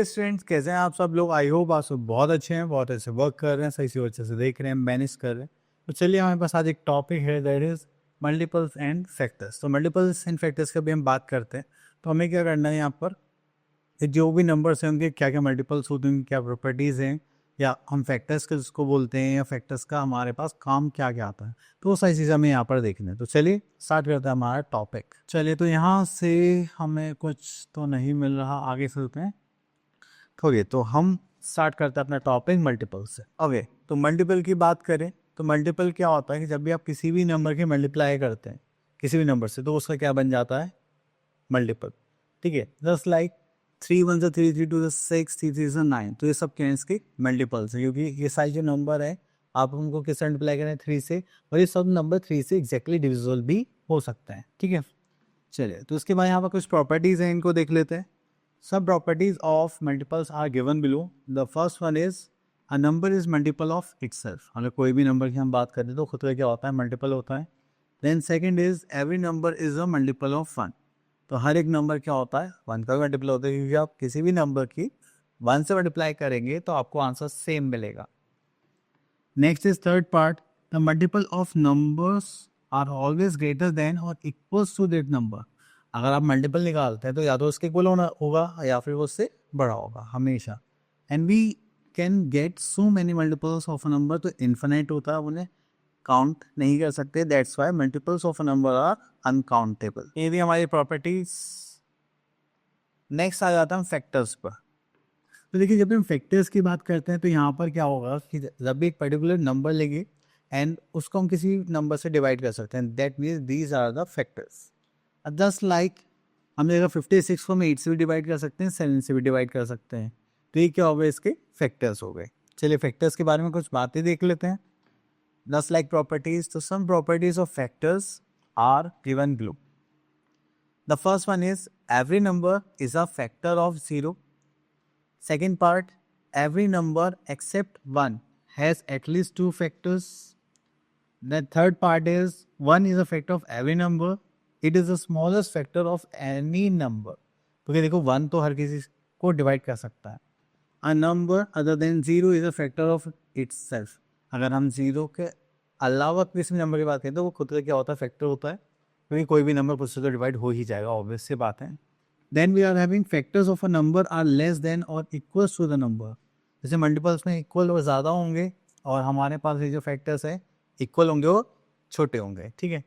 हे students, कैसे हैं आप सब लोग? आई होप आप सब बहुत अच्छे हैं, बहुत अच्छे वर्क कर रहे हैं, सही से अच्छे से देख रहे हैं, मैनेज कर रहे हैं। तो चलिए, हमारे पास आज एक टॉपिक है, that is multiples and factors. तो मल्टीपल्स एंड फैक्टर्स की भी हम बात करते हैं। तो हमें क्या करना है यहाँ पर, ये जो भी नंबर्स हैं उनके क्या क्या मल्टीपल्स होते हैं, उनकी क्या प्रॉपर्टीज़ हैं, या हम फैक्टर्स का जिसको बोलते हैं, या फैक्टर्स का हमारे पास काम क्या क्या आता है, तो वो सारी चीज़ें हमें यहाँ पर देखनी है। तो चलिए स्टार्ट करते हैं हमारा टॉपिक। चलिए, तो यहाँ से हमें कुछ तो नहीं मिल रहा, आगे चलते हैं। ओके, तो हम स्टार्ट करते हैं अपना टॉपिक मल्टीपल से। ओके, तो मल्टीपल की बात करें तो मल्टीपल क्या होता है कि जब भी आप किसी भी नंबर की मल्टीप्लाई करते हैं किसी भी नंबर से, तो उसका क्या बन जाता है? मल्टीपल। ठीक है, जस्ट लाइक 3 1 3 3 2 6 3 3 9। तो ये सब क्या है, इसके मल्टीपल्स है, क्योंकि ये सारे जो नंबर है आप उनको किससे मल्टीप्लाई करें? 3 से, और ये सब नंबर 3 से एग्जैक्टली डिविजिबल भी हो सकता है। ठीक है, चलिए, तो उसके बाद यहाँ पर कुछ प्रॉपर्टीज हैं, इनको देख लेते हैं। Some properties of multiples are given below. The first one is a number is multiple of itself. अगर कोई भी नंबर की हम बात करें तो खुद का क्या होता है? मल्टीपल होता है। Then second is every number is a multiple of 1. तो हर एक नंबर क्या होता है? 1 का मल्टीपल होता है, क्योंकि आप किसी भी नंबर की 1 से मल्टीप्लाई करेंगे तो आपको आंसर सेम मिलेगा। Next is third part, the multiple of numbers are always greater than और इक्वल्स टू दैट नंबर। अगर आप मल्टीपल निकालते हैं तो या तो उसके इक्वल होना होगा या फिर वो उससे बड़ा होगा हमेशा। And we can get so many multiples of a number, तो इन्फिनाइट होता है, उन्हें काउंट नहीं कर सकते। That's why multiples of a number are uncountable. ये भी हमारी प्रॉपर्टीज। नेक्स्ट आ जाता है फैक्टर्स पर। तो देखिए, जब हम फैक्टर्स की बात करते हैं तो यहाँ पर क्या होगा कि जब भी एक पर्टिकुलर नंबर लेंगे एंड उसको हम किसी नंबर से डिवाइड कर सकते हैं, that means these are the factors. Just like हमने अगर 56 को हम 8 से भी डिवाइड कर सकते हैं, 7 से भी डिवाइड कर सकते हैं, तो ये क्या हो गए? इसके फैक्टर्स हो गए। चलिए, फैक्टर्स के बारे में कुछ बातें देख लेते हैं। जस्ट लाइक प्रॉपर्टीज, तो some properties of factors are given below. The first one is every number is a factor of 0. Second part, every number except 1 has at least 2 factors. The third part is 1 is a factor of every number. It is the smallest factor of any number. क्योंकि देखो 1 तो हर किसी को divide कर सकता है। A number other than 0 is a factor of itself. अगर हम 0 के अलावा किसी नंबर की बात करें तो वो खुद का क्या होता है? फैक्टर होता है, क्योंकि कोई भी नंबर उससे तो डिवाइड हो ही जाएगा, ऑब्वियस सी बात है। Then we are having factors of a number are less than or equals to the number. जैसे मल्टीपल्स में इक्वल और ज़्यादा होंगे, और हमारे पास ये जो फैक्टर्स है इक्वल होंगे और छोटे होंगे। ठीक है,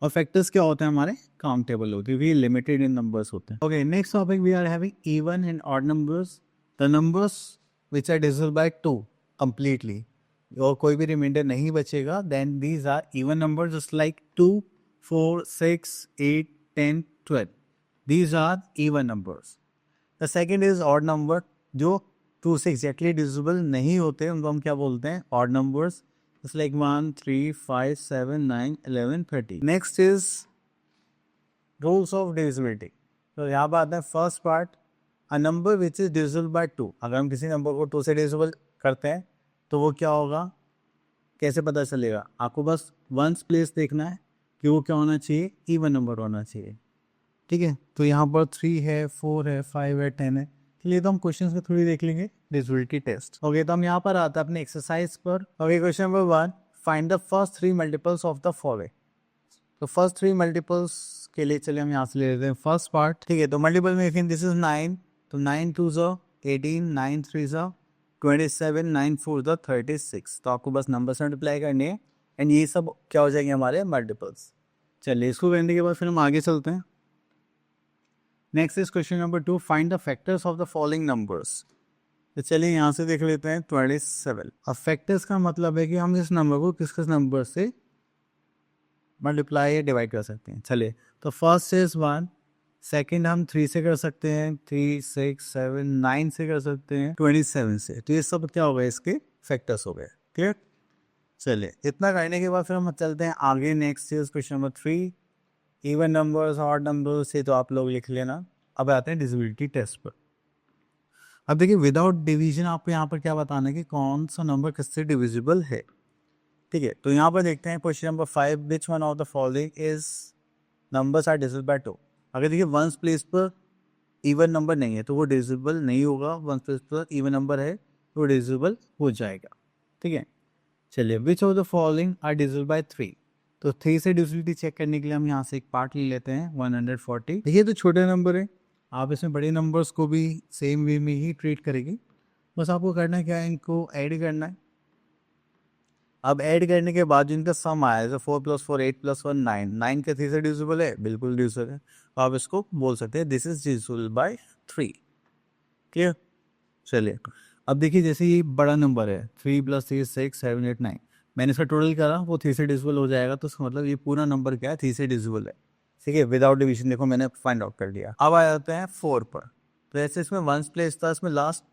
और फैक्टर्स क्या होते हैं? हमारे काउंटेबल होते हैं, वी लिमिटेड इन नंबर्स होते हैं। Okay, next topic, we are having even and odd numbers. The numbers which are divisible by 2 completely, और कोई भी रिमाइंडर नहीं बचेगा, then these are even numbers, just like 2 4 6 8 10 12. These are even numbers. The second is odd number, जो 2 से exactly divisible नहीं होते, उनको हम क्या बोलते हैं? odd numbers. It's like 1 3 5 7 9 11 30. Next is rules of divisibility. तो यहाँ पर आता है first part, a number which is divisible by 2. अगर हम किसी नंबर को 2 से divisible करते हैं तो वो क्या होगा? कैसे पता चलेगा? आपको बस वंस प्लेस देखना है कि वो क्या होना चाहिए? इवन नंबर होना चाहिए। ठीक है, तो यहाँ पर 3 है, 4 है, 5 है, 10 है। चलिए, तो हम क्वेश्चंस को थोड़ी देख लेंगे, डिविजिबिलिटी टेस्ट। ओके, तो हम यहाँ पर आते हैं अपने एक्सरसाइज पर। Okay, question number 1, find the first 3 multiples of the following. तो फर्स्ट 3 मल्टीपल्स के लिए चलिए हम यहाँ से ले लेते हैं फर्स्ट पार्ट। ठीक है, तो मल्टीपल में दिस इज 9, तो 9 2 18, 9 3 27, 9 4 36। तो आपको बस नंबर से मल्टीप्लाई करनी है, एंड ये सब क्या हो जाएंगे? हमारे मल्टीपल्स। चलिए, इसको करने के बाद फिर हम आगे चलते हैं। Next is question number 2, find the factors of the following numbers. तो चलिए यहाँ से देख लेते हैं 27। अब फैक्टर्स का मतलब है कि हम इस नंबर को किस किस नंबर से मल्टीप्लाई या डिवाइड कर सकते हैं। चलिए, तो फर्स्ट इज 1, सेकंड हम 3 से कर सकते हैं, 3 6 7 9 से कर सकते हैं, 27 से। तो ये सब क्या हो गए? इसके फैक्टर्स हो गए। ठीक, चलिए, इतना करने के बाद फिर हम चलते हैं आगे। Next is question number 3, even numbers odd numbers से तो आप लोग लिख लेना। अब आते हैं डिविजिबिलिटी टेस्ट पर। अब देखिए, विदाउट डिवीजन आपको यहाँ पर क्या बताना है कि कौन सा नंबर किससे डिविजिबल है। ठीक है, तो यहाँ पर देखते हैं question number 5, which one of the following is numbers are divisible by 2। अगर देखिए वंस प्लेस पर इवन नंबर नहीं है तो वो डिविजिबल नहीं होगा, 1 प्लस इवन नंबर है तो डिविजिबल हो जाएगा। ठीक है, चलिए which of the following are divisible by 3। तो 3 से डिविजिबिलिटी चेक करने के लिए हम यहाँ से एक पार्ट ले लेते हैं 140। देखिए तो छोटे नंबर है, आप इसमें बड़े नंबर्स को भी सेम वे में ही ट्रीट करेंगे। बस आपको करना क्या है, इनको ऐड करना है। अब ऐड करने के बाद जिनका सम आया जैसे 4 + 4 8 + 1 9, 9 के 3 से डिविजिबल है, बिल्कुल डिविजिबल है, तो आप इसको बोल सकते हैं this is divisible by 3। Clear. चलिए अब देखिए जैसे ये बड़ा नंबर है 3 + 3 6 7 8 9, मैंने इसका टोटल करा वो 3 से डिविजिबल हो जाएगा, तो इसका मतलब ये पूरा नंबर क्या है 3 से डिविजिबल है। ठीक है, विदाउट डिवीजन देखो मैंने फाइंड आउट कर दिया। अब आ जाते हैं 4 पर। तो ऐसे इसमें 1 प्लेस था, इसमें लास्ट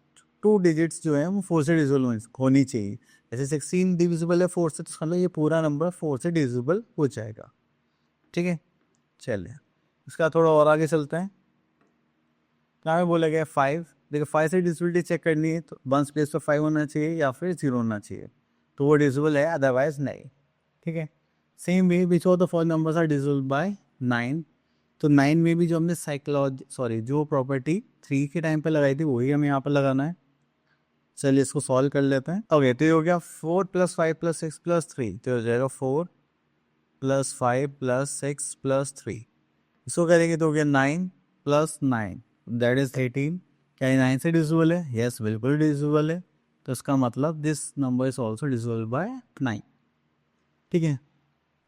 2 डिजिट्स जो है वो 4 से डिविजिबल होनी चाहिए। जैसे 16 डिविजिबल है 4 से, तो मतलब ये पूरा नंबर 4 से डिविजिबल हो जाएगा। ठीक है, चलिए इसका थोड़ा और आगे चलते हैं। क्या में बोला गया 5। देखो 5 से डिविजिबिलिटी चेक करनी है तो 1 प्लेस पर 5 होना चाहिए या फिर 0 होना चाहिए, तो वो डिविजिबल है, अदरवाइज नहीं। ठीक है, same way which of the following numbers are divisible by 9। तो 9 में भी जो हमने जो प्रॉपर्टी 3 के टाइम पे लगाई थी वही हमें यहाँ पर लगाना है। चलिए इसको सॉल्व कर लेते हैं। ओके, तो ये हो गया 4 + 5 + 6 + 3, तो हो जाएगा 4 + 5 + 6 + 3। इसको करेंगे तो हो गया 9 + 9 दैट इज 18। क्या ये 9 से डिविजिबल है? यस, बिल्कुल डिविजिबल है। तो इसका मतलब this number is also divisible by 9। ठीक है,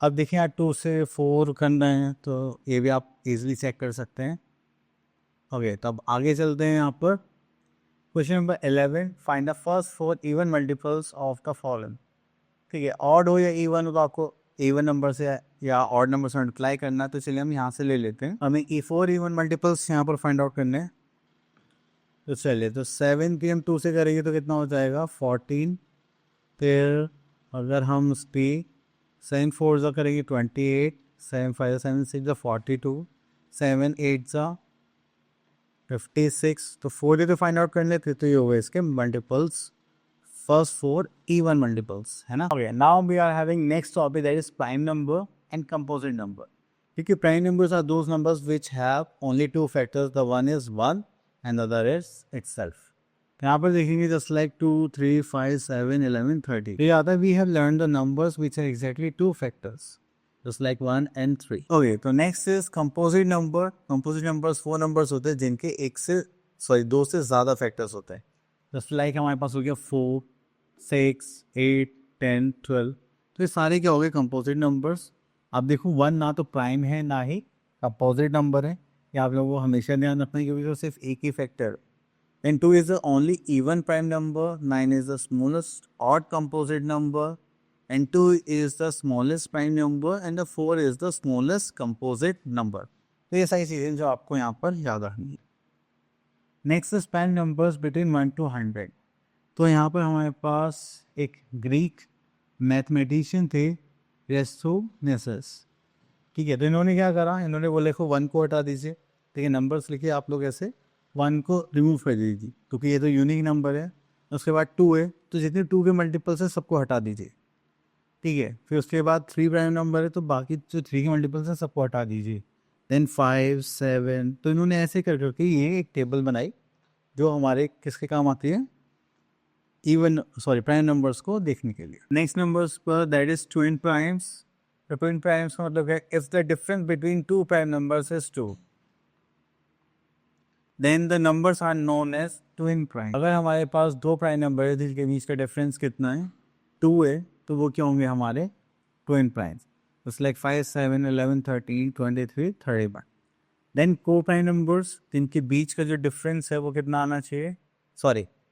अब देखिए यार 2 से 4 करना है तो ये भी आप इजीली चेक कर सकते हैं। ओके, तो अब आगे चलते हैं यहाँ पर। Question number 11, find the first 4 even multiples of the following. ठीक है, ऑड हो या इवन हो तो आपको इवन नंबर से या ऑड नंबर से मल्टीप्लाई करना है, तो चलिए हम यहाँ से ले लेते हैं। हमें E4 इवन मल्टीपल्स यहाँ पर फाइंड आउट करने हैं। तो चलिए, तो 7 की हम 2 से करेंगे तो कितना हो जाएगा 14। फिर अगर हम उस पर 7 4 ज़ा करेंगे 28, 7 5 7 6 ज़ा 42, 7 8 ज़ा 56। तो 4 ही तो फाइंड आउट कर लेते, तो ये हो गए इसके मल्टीपल्स, फर्स्ट 4 even multiples, है ना। Okay, now we are having next topic, that is prime number and composite number. क्योंकि prime numbers are those numbers which have only 2 factors, the one is 1 and the other is itself. यहाँ पर देखेंगे just like 2 3 5 7 11 30, ये आता है we have learned the numbers which are exactly 2 factors just like 1 and 3. Okay, तो next is composite number. Composite numbers वो numbers होते हैं जिनके 2 से ज़्यादा factors होते हैं। just like हमारे पास हो गया 4 6 8 10 12, तो ये सारे क्या हो गए कंपोजिट नंबर्स। आप देखो 1 ना तो प्राइम है ना ही कंपोजिट नंबर है, ये आप लोगों को हमेशा ध्यान रखना है क्योंकि सिर्फ एक ही factor. And 2 is the only even prime number, 9 is the smallest odd composite number, and 2 is the smallest prime number, and the 4 is the smallest composite number. तो ये सारी चीज़ें जो आपको यहाँ पर याद रखनी है। Next is prime numbers between 1 to 100। तो यहाँ पर हमारे पास एक ग्रीक मैथमेटिशियन थे एरिस्टोनेसस। ठीक है, तो इन्होंने क्या करा, इन्होंने बोले को 1 को हटा दीजिए। ठीक है, नंबर्स लिखिए आप लोग ऐसे, 1 को रिमूव कर दीजिए क्योंकि ये तो यूनिक नंबर है। उसके बाद 2 है तो जितने 2 के मल्टीपल्स है सबको हटा दीजिए। ठीक है, फिर उसके बाद 3 प्राइम नंबर है तो बाकी जो 3 के मल्टीपल्स हैं सबको हटा दीजिए। देन 5 7, तो इन्होंने ऐसे कर करके ये एक टेबल बनाई जो हमारे किसके काम आती है, प्राइम नंबर्स को देखने के लिए। नेक्स्ट नंबर्स पर that is twin primes. Twin primes का मतलब है if the difference between 2 prime numbers is 2 then the numbers are known as twin prime. अगर हमारे पास 2 प्राइम नंबर है जिनके बीच का डिफरेंस कितना है 2 है, तो वो क्या होंगे हमारे twin primes. Just like 5 7 11 13 23 31। Then co prime numbers जिनके बीच का जो डिफरेंस है वो कितना आना चाहिए,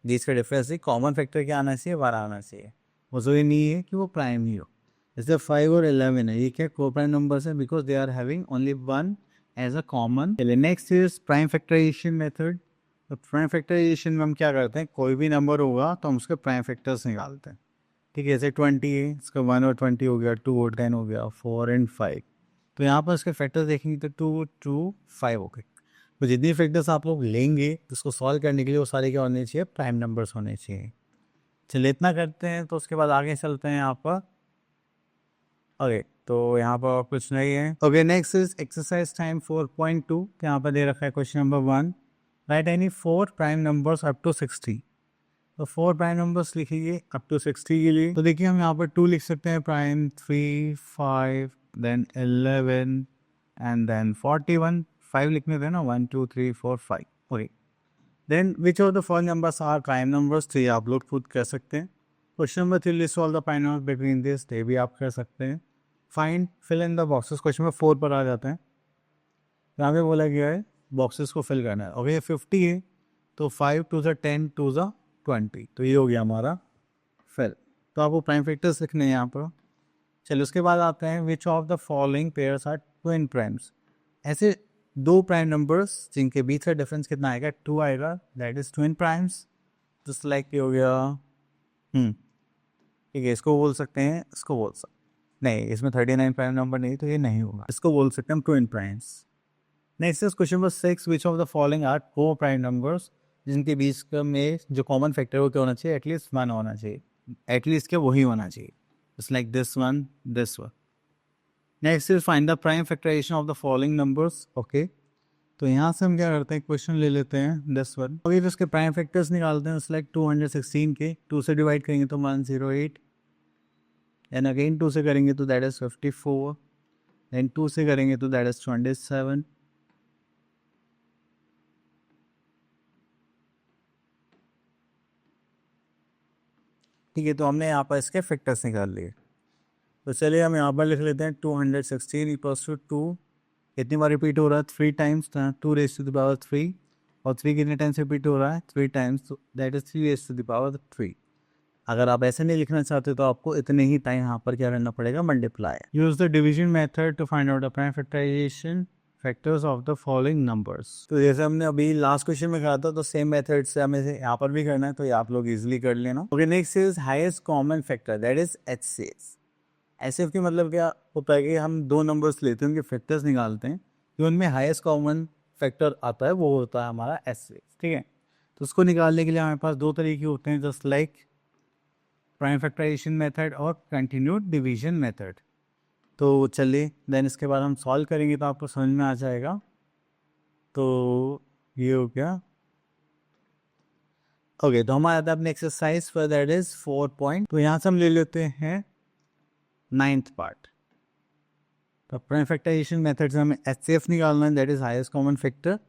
बीच का डिफरेंस है कॉमन फैक्टर क्या आना चाहिए 12 आना चाहिए। वो जरूरी नहीं है कि वो प्राइम ही हो। जैसे 5 और 11 है, ये क्या को प्राइम नंबर्स है because they are having only 1 as a common. Next is prime factorisation method. तो प्राइम फैक्टराइजेशन में हम क्या करते हैं, कोई भी नंबर होगा तो हम उसके प्राइम फैक्टर्स निकालते हैं। ठीक है, जैसे 20 है, इसका 1 और 20 हो गया, 2 और 10 हो गया, 4 एंड 5। तो यहाँ पर इसके फैक्टर्स देखेंगे तो 2 2 5 हो गए। तो जितनी फैक्टर्स आप लोग लेंगे उसको सॉल्व करने के लिए वो सारे क्या होने चाहिए, प्राइम नंबर्स होने चाहिए। चलिए इतना करते हैं तो उसके बाद आगे चलते हैं यहाँ पर। ओके, तो यहाँ पर कुछ नहीं है। Okay, next is exercise time 4.2। यहाँ पर दे रखा है question number 1, write any 4 prime numbers up to 60। तो 4 प्राइम नंबर्स लिखिए अप टू 60 के लिए। तो देखिए हम यहाँ पर 2 लिख सकते हैं प्राइम, 3, 5, देन 11 एंड देन 41। 5 लिखने थे ना, 1 2 3 4 5। Okay, then which of the following numbers are prime numbers. तो ये आप लोग खुद कर सकते हैं। Question number 3, list all the prime numbers between this. ये भी आप कर सकते हैं। Find fill in the boxes. Question number 4 पर आ जाते हैं। यहाँ पे बोला गया है बॉक्सेस को फिल करना है। ओके, 50 है तो 5 2 ज़ा 10 2 ज़ा 20। तो ये हो गया हमारा फिल। तो आपको प्राइम फैक्टर्स लिखने हैं यहाँ पर। चलिए उसके बाद आते हैं which of the following pairs are twin primes. ऐसे दो प्राइम नंबर्स जिनके बीच का डिफरेंस कितना आएगा, 2 आएगा, दैट इज ट्विन प्राइम्स। तो सिलेक्ट हो गया। ठीक है, इसको बोल सकते हैं, इसको बोल सकते नहीं, इसमें 39 प्राइम नंबर नहीं, तो ये नहीं होगा। इसको बोल सकते हैं हम twin primes. Next is question number 6, which of the following are co prime numbers. जिनके बीच का में जो कॉमन फैक्टर वो क्या होना चाहिए, एटलीस्ट 1 होना चाहिए, एटलीस्ट क्या वही होना चाहिए, just like this one, this one. Next is find the prime factorisation of the following numbers. Okay, तो यहाँ से हम क्या करते हैं, क्वेश्चन ले लेते हैं 10 वन। अभी उसके प्राइम फैक्टर्स निकालते हैं। लाइक 216 के 2 से डिवाइड करेंगे तो 108, एंड अगेन 2 से करेंगे तो दैट इज 54, देन 2 से करेंगे तो दैट इज 27, ठीक है। तो हमने यहाँ पर इसके फैक्टर्स निकाल लिए। तो चलिए हम यहाँ पर लिख लेते हैं 216 इक्वल्स टू 2 कितनी बार रिपीट हो रहा है, 3 times, 2 raise to the power 3, और 3 कितने टाइम्स रिपीट हो रहा है, 3 times, that is 3 raise to the power 3। अगर आप ऐसे नहीं लिखना चाहते तो आपको इतने ही टाइम यहाँ पर क्या करना पड़ेगा, multiply. Use the division method to find out the prime factorisation factors of the following numbers. तो जैसे हमने अभी लास्ट क्वेश्चन में कहा था, तो सेम मेथड से हमें यहाँ पर भी करना है, तो ये आप लोग इजिली कर लेना। Okay, next is highest common factor, that is HCF। HCF की मतलब क्या होता है कि हम दो नंबर्स लेते हैं, उनके फैक्टर्स निकालते हैं, जो उनमें हाईएस्ट कॉमन फैक्टर आता है वो होता है हमारा HCF। ठीक है, तो उसको निकालने के लिए हमारे पास दो तरीके होते हैं, just like prime factorisation method और कंटिन्यूड डिवीजन मेथड। तो चलिए देन इसके बाद हम सॉल्व करेंगे तो आपको समझ में आ जाएगा। तो ये हो गया। ओके, तो हमारा था अपने एक्सरसाइज पर, दैट इज 4 पॉइंट। तो यहाँ से हम ले लेते हैं 9th पार्ट। तो प्राइम फैक्टराइजेशन मेथड से हमें HCF निकालना है, that is highest common factor.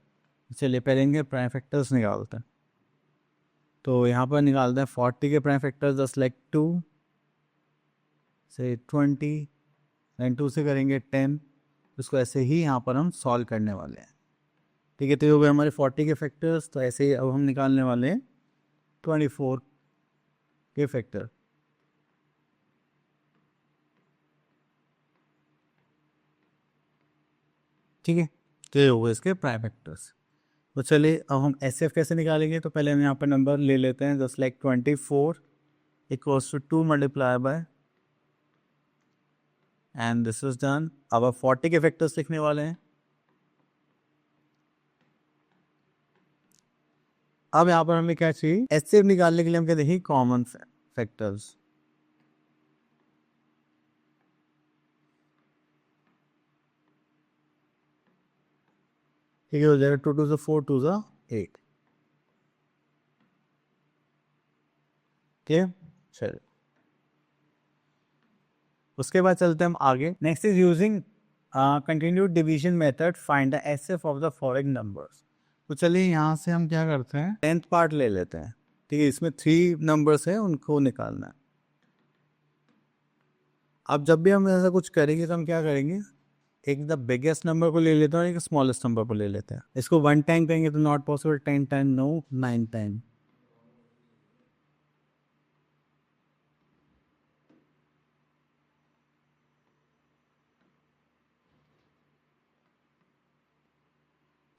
चलिए पहले प्राइम फैक्टर्स निकालते हैं। तो यहाँ पर निकालते हैं 40 के प्राइम फैक्टर्स, जस्ट लाइक 2 से 20, एंड 2 से करेंगे 10। उसको ऐसे ही यहाँ पर हम सॉल्व करने वाले हैं। ठीक है, तो ये हो गए हमारे 40 के फैक्टर्स। तो ऐसे ही अब हम निकालने वाले हैं 24 के फैक्टर। ठीक है, तो ये हो गए इसके प्राइम फैक्टर्स। तो चलिए अब हम HCF कैसे निकालेंगे। तो पहले हम यहाँ पर नंबर ले लेते हैं, just like 24 equals to 2 multiply by, and this is done. अब आप 40 के फैक्टर्स लिखने वाले हैं। अब यहाँ पर हमें क्या चाहिए, HCF निकालने के लिए हम क्या देखिए, कॉमन फैक्टर्स। ठीक है, हो जाएगा 2 2 4 2 8। ठीक है, चलिए उसके बाद चलते हैं हम आगे। Next is using continued division method find the HCF of the following numbers. तो चलिए यहाँ से हम क्या करते हैं, 10th पार्ट ले लेते हैं। ठीक है, इसमें 3 नंबर्स है, उनको निकालना है। अब जब भी हम ऐसा कुछ करेंगे तो हम क्या करेंगे, एक द बिगेस्ट नंबर को ले लेते हैं और एक स्मॉलेस्ट नंबर को ले लेते हैं। इसको 1 टाइम करेंगे तो not possible, 10 time no, 9 time.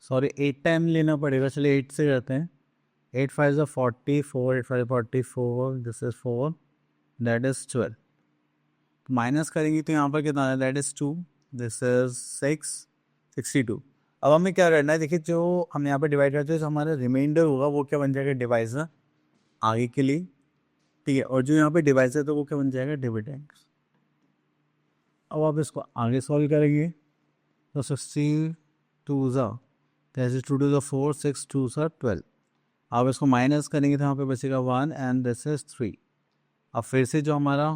Sorry 8 time लेना पड़ेगा। चलिए 8 से करते हैं। 8 5 is 44, 8 5 44, this is 4, that is 12। Minus करेंगे तो यहाँ पर कितना है, दैट इज 2, दिस इज 6, 62। अब हमें क्या करना है, देखिए जो हम यहाँ पर डिवाइड करते हैं, जो हमारा रिमाइंडर होगा वो क्या बन जाएगा, डिवाइजर आगे के लिए। ठीक है, और जो यहाँ पे डिवाइजर है तो वो क्या बन जाएगा, डिविडेंड। अब आप इसको आगे सॉल्व करेंगे तो 62 ज़ा दैट इज 2 टू द 4, 6 2 सर 12। अब इसको माइनस करेंगे तो यहाँ पे बचेगा 1 एंड दिस इज 3। अब फिर से जो हमारा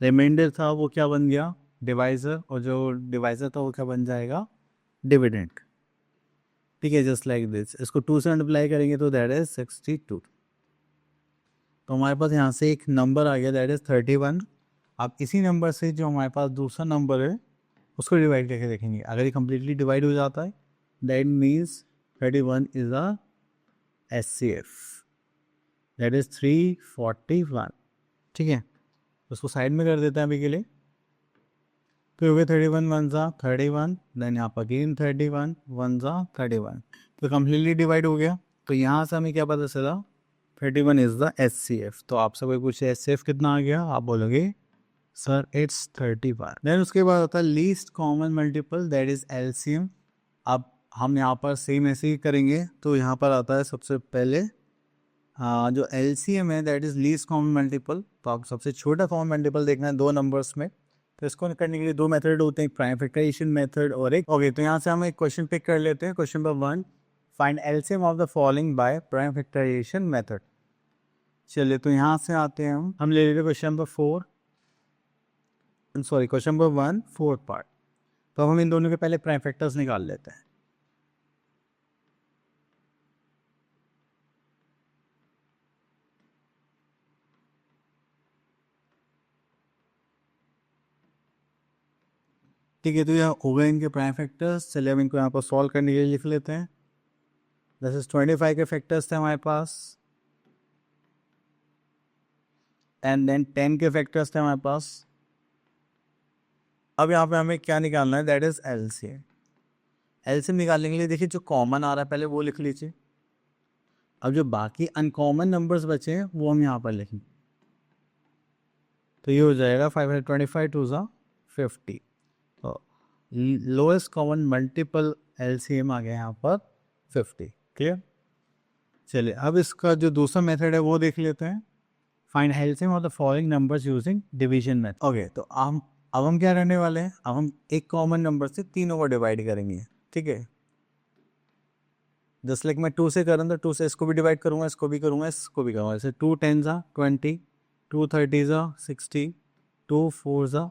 रिमाइंडर था वो क्या बन गया, डिवाइज़र, और जो डिवाइज़र था वो क्या बन जाएगा, डिविडेंड। ठीक है, जस्ट लाइक दिस। इसको 2 से मल्टीप्लाई करेंगे तो दैट इज 62। तो हमारे पास यहाँ से एक नंबर आ गया दैट इज 31। अब इसी नंबर से जो हमारे पास दूसरा नंबर है उसको डिवाइड करके देखेंगे। अगर ये कम्प्लीटली डिवाइड हो जाता है that means 31 is a SCF, that is 341। ठीक है, उसको साइड में कर देते हैं अभी के लिए। तो हो गया 31 वन ज़ा 31, देन यहाँ पर अगेन 31 वन ज़ा 31, तो कम्प्लीटली डिवाइड हो गया। तो यहाँ से हमें क्या पता चला, 31 इज़ द SCF। तो आपसे कोई पूछे SCF कितना आ गया, आप बोलोगे सर इट्स 31। देन उसके बाद होता है least common multiple, that is LCM। अब हम यहाँ पर सेम ऐसे ही करेंगे। तो यहाँ पर आता है सबसे पहले जो LCM है that is least common multiple. तो आपको सबसे छोटा कॉमन मल्टीपल देखना है दो नंबर्स में। तो इसको करने के लिए दो मेथड होते हैं, एक प्राइम फैक्टराइजेशन मेथड और एक ओके। तो यहाँ से हम एक क्वेश्चन पिक कर लेते हैं। Question number 1, find LCM of the following by prime factorisation method. चलिए तो यहाँ से आते हैं हम ले लेते हैं question number 4, sorry question number 1 fourth part. तो अब हम इन दोनों के पहले प्राइम फैक्टर्स निकाल लेते हैं। ठीक है, तो यह हो गए इनके प्राइम फैक्टर्स। चलिए अब इनको यहाँ पर सॉल्व करने के लिए लिख लेते हैं। दिस इज 25 के फैक्टर्स थे हमारे पास, एंड देन 10 के फैक्टर्स थे हमारे पास। अब यहाँ पे हमें क्या निकालना है, दैट इज LCM। LCM निकालने के लिए देखिए जो कॉमन आ रहा है पहले वो लिख लीजिए। अब जो बाकी अनकॉमन नंबर्स बचे हैं वो हम यहाँ पर लिखेंगे। तो ये हो जाएगा 525 टू ज़ा 50। लोएस्ट कॉमन मल्टीपल LCM आ गया यहाँ पर 50। क्लियर। चलिए अब इसका जो दूसरा मेथड है वो देख लेते हैं। Find LCM of the following numbers using division method. Okay, तो अब हम क्या करने वाले हैं, अब हम एक कॉमन नंबर से तीनों को डिवाइड करेंगे। ठीक है, जस्ट लाइक मैं 2 से कर रहा था, 2 से इसको भी डिवाइड करूंगा, इसको भी करूंगा, इसको भी करूंगा। जैसे 2 10 ज़ा 20, 2 30 ज़ा 60, 2 4 ज़ा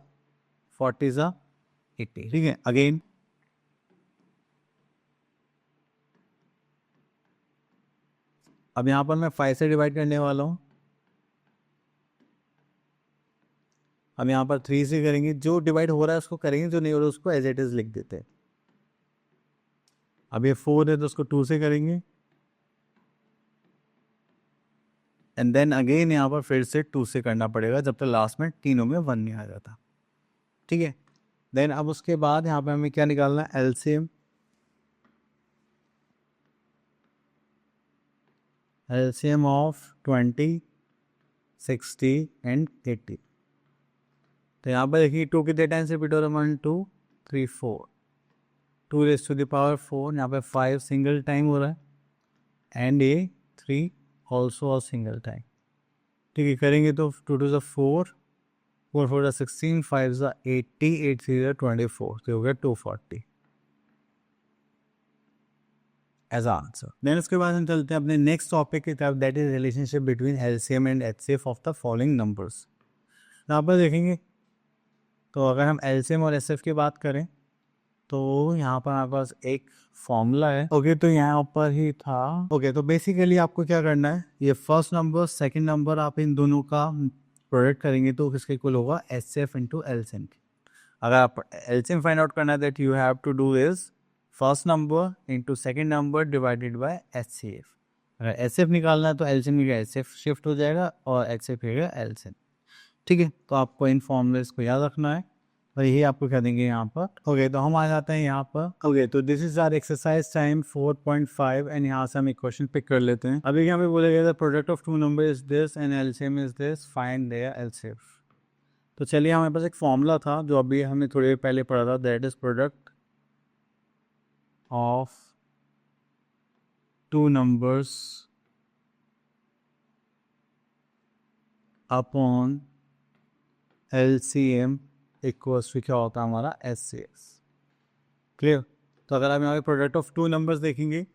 40 ज़ा 80। ठीक है, अगेन अब यहाँ पर मैं 5 से डिवाइड करने वाला हूँ। अब यहाँ पर 3 से करेंगे, जो डिवाइड हो रहा है उसको करेंगे, जो नहीं हो रहा है उसको एज इट इज लिख देते हैं। अब ये 4 है तो उसको 2 से करेंगे, एंड देन अगेन यहाँ पर फिर से 2 से करना पड़ेगा जब तक लास्ट में तीनों में 1 नहीं आ जाता। ठीक है, देन अब उसके बाद यहाँ पे हमें क्या निकालना है, LCM। LCM of 20, 60 and 80। तो यहाँ पर देखिए 2 कितने टाइम से रिपीट हो रहा है, 1 2 3 4, 2 रेज़ टू द पावर 4। यहाँ पे 5 सिंगल टाइम हो रहा है, एंड ये 3 ऑल्सो और सिंगल टाइम। ठीक है, करेंगे तो 2 2 4, 4 4 16, 5 80, 8 3 24, तो हो गया 240 एज आंसर। देन उसके बाद हम चलते हैं अपने नेक्स्ट टॉपिक की तरफ, that is relationship between LCM and HCF of the following numbers. यहाँ पर देखेंगे तो अगर हम LCM और HCF की बात करें तो यहाँ पर हमारे पास एक फॉर्मूला है। ओके, तो यहाँ पर ही था। ओके, तो बेसिकली आपको क्या करना है, ये फर्स्ट नंबर सेकंड नंबर आप इन दोनों का प्रोडक्ट करेंगे तो किसके इक्वल होगा, HCF इंटू LCM। अगर आप LCM फाइंड आउट करना है that you have to do is first number into second number divided by HCF। अगर HCF निकालना है तो LCM का HCF शिफ्ट हो जाएगा और HCF का LCM। ठीक है, तो आपको इन फॉर्मूलेस को याद रखना है और यही आपको कह देंगे यहाँ पर। ओके, तो हम आ जाते हैं यहाँ पर। ओके, तो this is our exercise time 4.5 and यहाँ से हम एक क्वेश्चन पिक कर लेते हैं। अभी यहाँ पे बोला गया था product of two number is this and LCM is this, find their LCF। तो चलिए हमारे पास एक फॉर्मूला था जो अभी हमने थोड़ी देर पहले पढ़ा था, that is product of two numbers upon LCM equals to क्या होता है हमारा, SCF। क्लियर। तो अगर आप यहाँ पे प्रोडक्ट ऑफ टू नंबर्स देखेंगे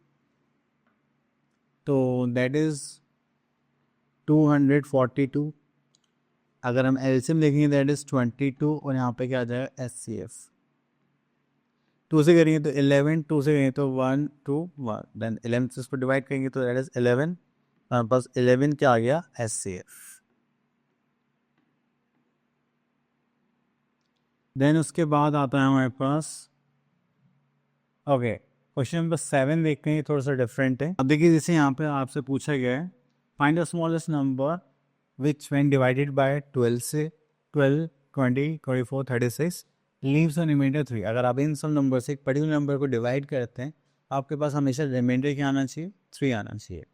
तो दैट इज़ 242। अगर हम एलसीएम देखेंगे दैट इज़ 22 और यहाँ पे क्या आ जाएगा एचसीएफ। 2 से करेंगे तो 11, 2 से करेंगे तो 1 2 1, देन 11 से इसको डिवाइड करेंगे तो दैट इज़ 11, हमारे पास 11 क्या आ गया एचसीएफ। देन उसके बाद आता है हमारे पास ओके क्वेश्चन नंबर 7 देखते हैं, थोड़ा सा डिफरेंट है। अब देखिए जैसे यहाँ पे आपसे पूछा गया है find the smallest number which when divided by 12 से 12 20 24 36 लीव्स अ रिमाइंडर 3। अगर आप इन सब नंबर से एक पर्टिकुलर नंबर को डिवाइड करते हैं आपके पास हमेशा रिमाइंडर क्या आना चाहिए, 3 आना चाहिए।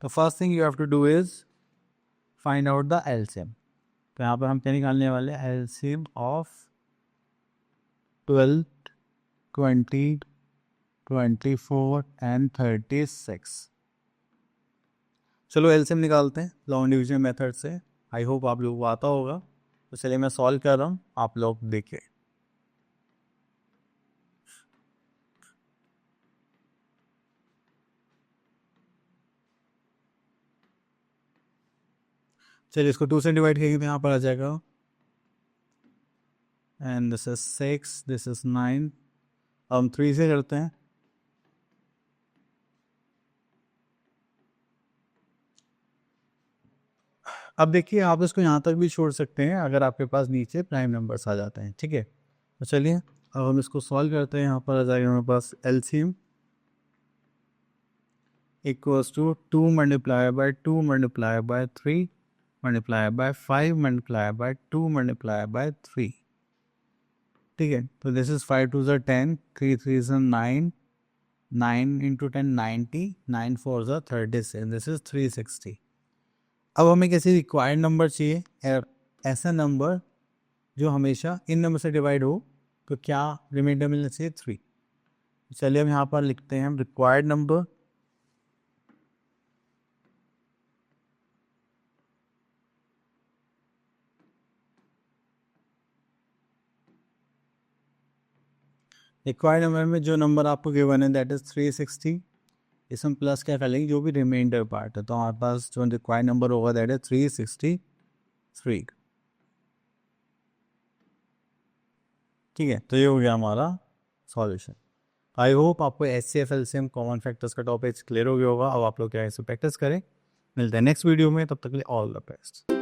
तो first thing you have to do is find out the LCM. तो यहाँ पर हम क्या निकालने वाले हैं, एलसीएम ऑफ 12 20 24 एंड 36। चलो एलसीएम निकालते हैं लॉन्ग डिवीजन मेथड से। आई होप आप लोगों को आता होगा, तो चलिए मैं सॉल्व कर रहा हूँ, आप लोग देखिए। चलिए इसको 2 से डिवाइड करेंगे तो यहाँ पर आ जाएगा and this is 6, this is 9। हम 3 से करते हैं। अब देखिए आप इसको यहाँ तक भी छोड़ सकते हैं अगर आपके पास नीचे प्राइम नंबर्स आ जाते हैं, ठीक है। तो चलिए अब हम इसको सॉल्व करते हैं। यहाँ पर आ जाएगा हमारे पास LCM equals to 2 multiply by 2 multiply by 3 multiply by 5 multiply by 2 multiply by 3, ठीक है। तो दिस इज 5 2 ज़ 10, 3 3 ज़ 9, 9 इंटू 10 90, 9 4 ज़ 36, दिस इज 360। अब हमें कैसे रिक्वायर्ड नंबर चाहिए, ऐसा नंबर जो हमेशा इन नंबर से डिवाइड हो, तो क्या रिमाइंडर मिलना चाहिए 3। चलिए हम यहाँ पर लिखते हैं रिक्वायर्ड नंबर में जो नंबर आपको गिवन है दैट इज 360। इसमें प्लस क्या कर लेंगे, जो भी रिमाइंडर पार्ट है, तो हमारे पास जो रिक्वायर्ड नंबर होगा दैट इज 363, ठीक है। तो ये हो गया हमारा सॉल्यूशन। आई होप आपको एचसीएफ एलसीएम कॉमन फैक्टर्स का टॉपिक क्लियर हो गया होगा। अब आप लोग क्या इसे प्रैक्टिस करें। मिलते हैं नेक्स्ट वीडियो में, तब तक के लिए ऑल द बेस्ट।